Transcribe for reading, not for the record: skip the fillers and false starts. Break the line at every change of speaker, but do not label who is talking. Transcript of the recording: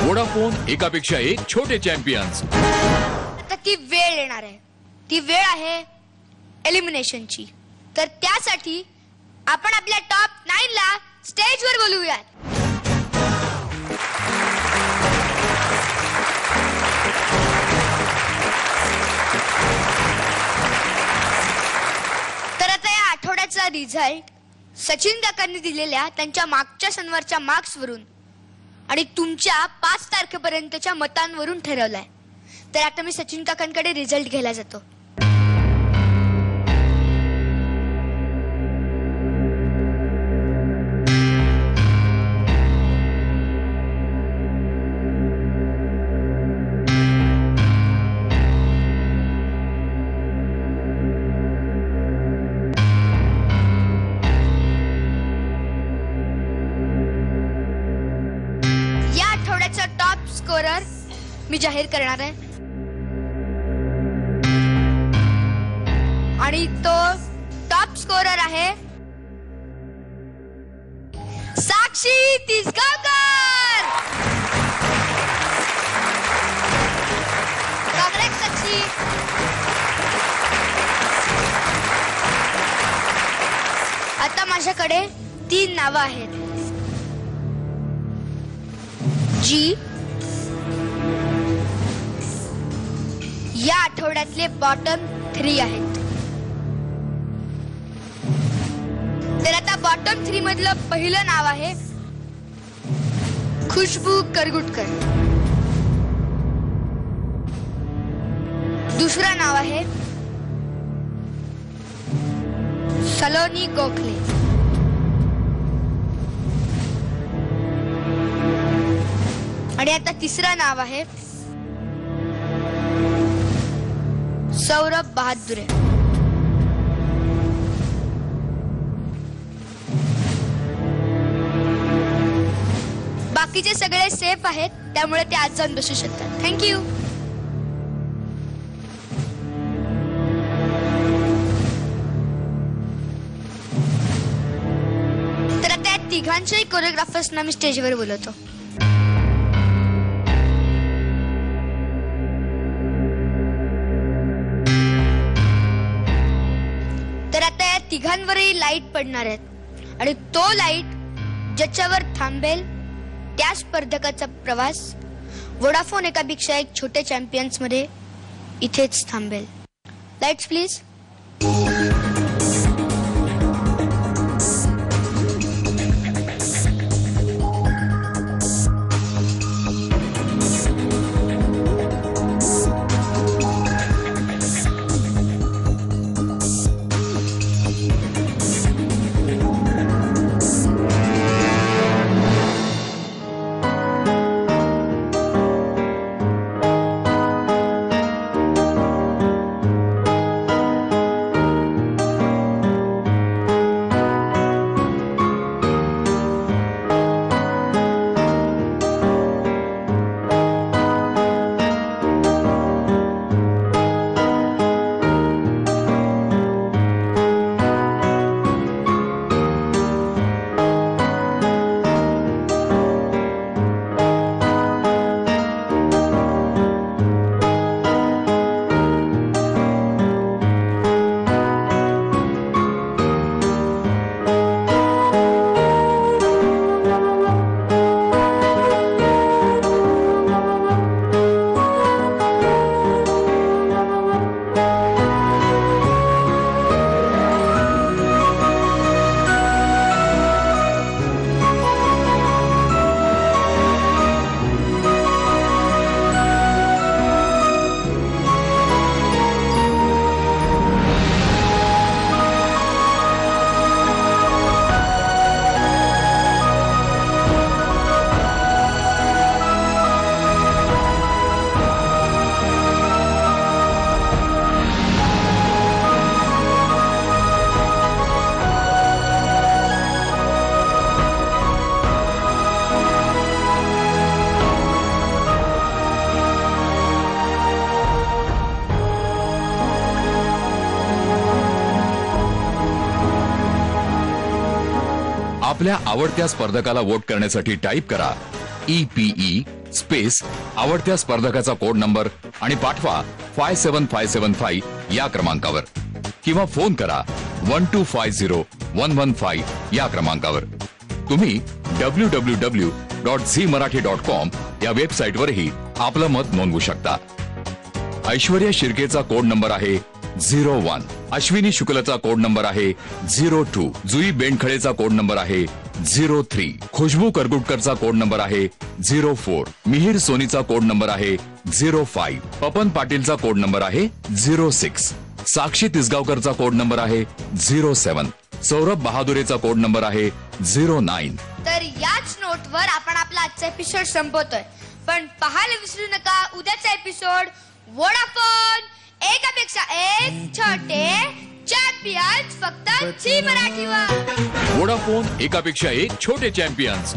Vodafone एकापेक्षा एक छोटे चॅम्पियन्स।
आता ती वेळ येणार आहे, ती वेळ आहे एलिमिनेशनची। तर त्यासाठी आपण आपल्या टॉप 9 ला स्टेजवर बोलवूयात। तर आता या आठवड्याचा रिझल्ट सचिन काकांनी दिलेल्या त्यांच्या मागच्या शनिवारच्या मार्क्स वरून आणि तुमच्या 5 तारखेपर्यंतच्या मतांवरून ठरवलाय। तर आता मी सचिन काकांकडे रिझल्ट घ्यायला जातो। टॉप स्कोरर मी जाहीर करणार आहे आणि तो टॉप स्कोरर आहे साक्षी तिसगावकर। काँग्रेस साक्षी। आता माझ्याकडे 3 नावं आहेत जी या आठवड्यातले बॉटम 3 आहेत। तर आता बॉटम 3 मधलं पहिलं नाव आहे खुशबू करगुटकर, दुसरं नाव आहे सलोनी गोखले आणि आता तिसरं नाव आहे सौरभ बहादुरे। बाकीचे सगळे सेफ आहेत, त्यामुळे ते आज जाऊन बसू शकतात। थँक्यू। तर आता या तिघांच्याही कोरिओग्राफर्सना मी स्टेजवर बोलवतो। तर आता या तिघांवरही लाईट पडणार आहेत आणि तो लाईट ज्याच्यावर थांबेल त्या स्पर्धकाचा प्रवास वोडाफोन एकापेक्षा एक छोटे चॅम्पियन्स मध्ये इथेच थांबेल। Lights please.
आपल्या आवडत्या स्पर्धकाला वोट करण्यासाठी टाइप करा EPE स्पेस आवडत्या स्पर्धकाचा कोड नंबर आणि पाठवा 57575 या क्रमांकावर किंवा फोन करा 1250115 या क्रमांकावर. तुम्ही www.zmarathi.com या वेबसाईटवरही आपलं मत नोंदवू शकता. ऐश्वर्या शिर्केचा कोड नंबर आहे 01. अश्विनी शुक्लचा कोड नंबर आहे 02. जुई बेंडखळेचा कोड नंबर आहे 03. खुशबू करगुटकरचा कोड नंबर आहे 04. मिहिर सोनीचा कोड नंबर आहे 05. पपन पाटीलचा कोड नंबर आहे 06. साक्षी तिसगावकरचा कोड नंबर आहे 07. सौरभ बहादुरेचा कोड नंबर आहे 09.
तर याच नोटवर आपण आपला आजचा एपिसोड संपवतोय. पण पाहायला विसरू नका उद्याचा एपिसोड वोडाफोन एकापेक्षा एक छोटे चॅम्पियन्स फक्त झी मराठीवर.
वोडाफोन एकापेक्षा एक छोटे चॅम्पियन्स.